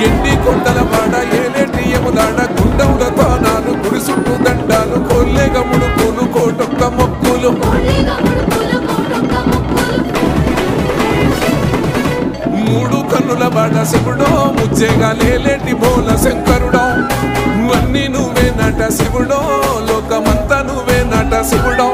ఎండి కొండల వాడ ఏలేటి యములాడ గుండముల తానాలు గుడి చుట్టూ దండాలు కొల్లేగ ముడుపులు కోటొక్క మొక్కులు మూడు కన్నుల వాడ శివుడో ముచ్చేగా లేలేటి బోల శంకరుడో అన్నీ నువ్వే నట శివుడో లోకమంతా నువ్వే నట శివుడో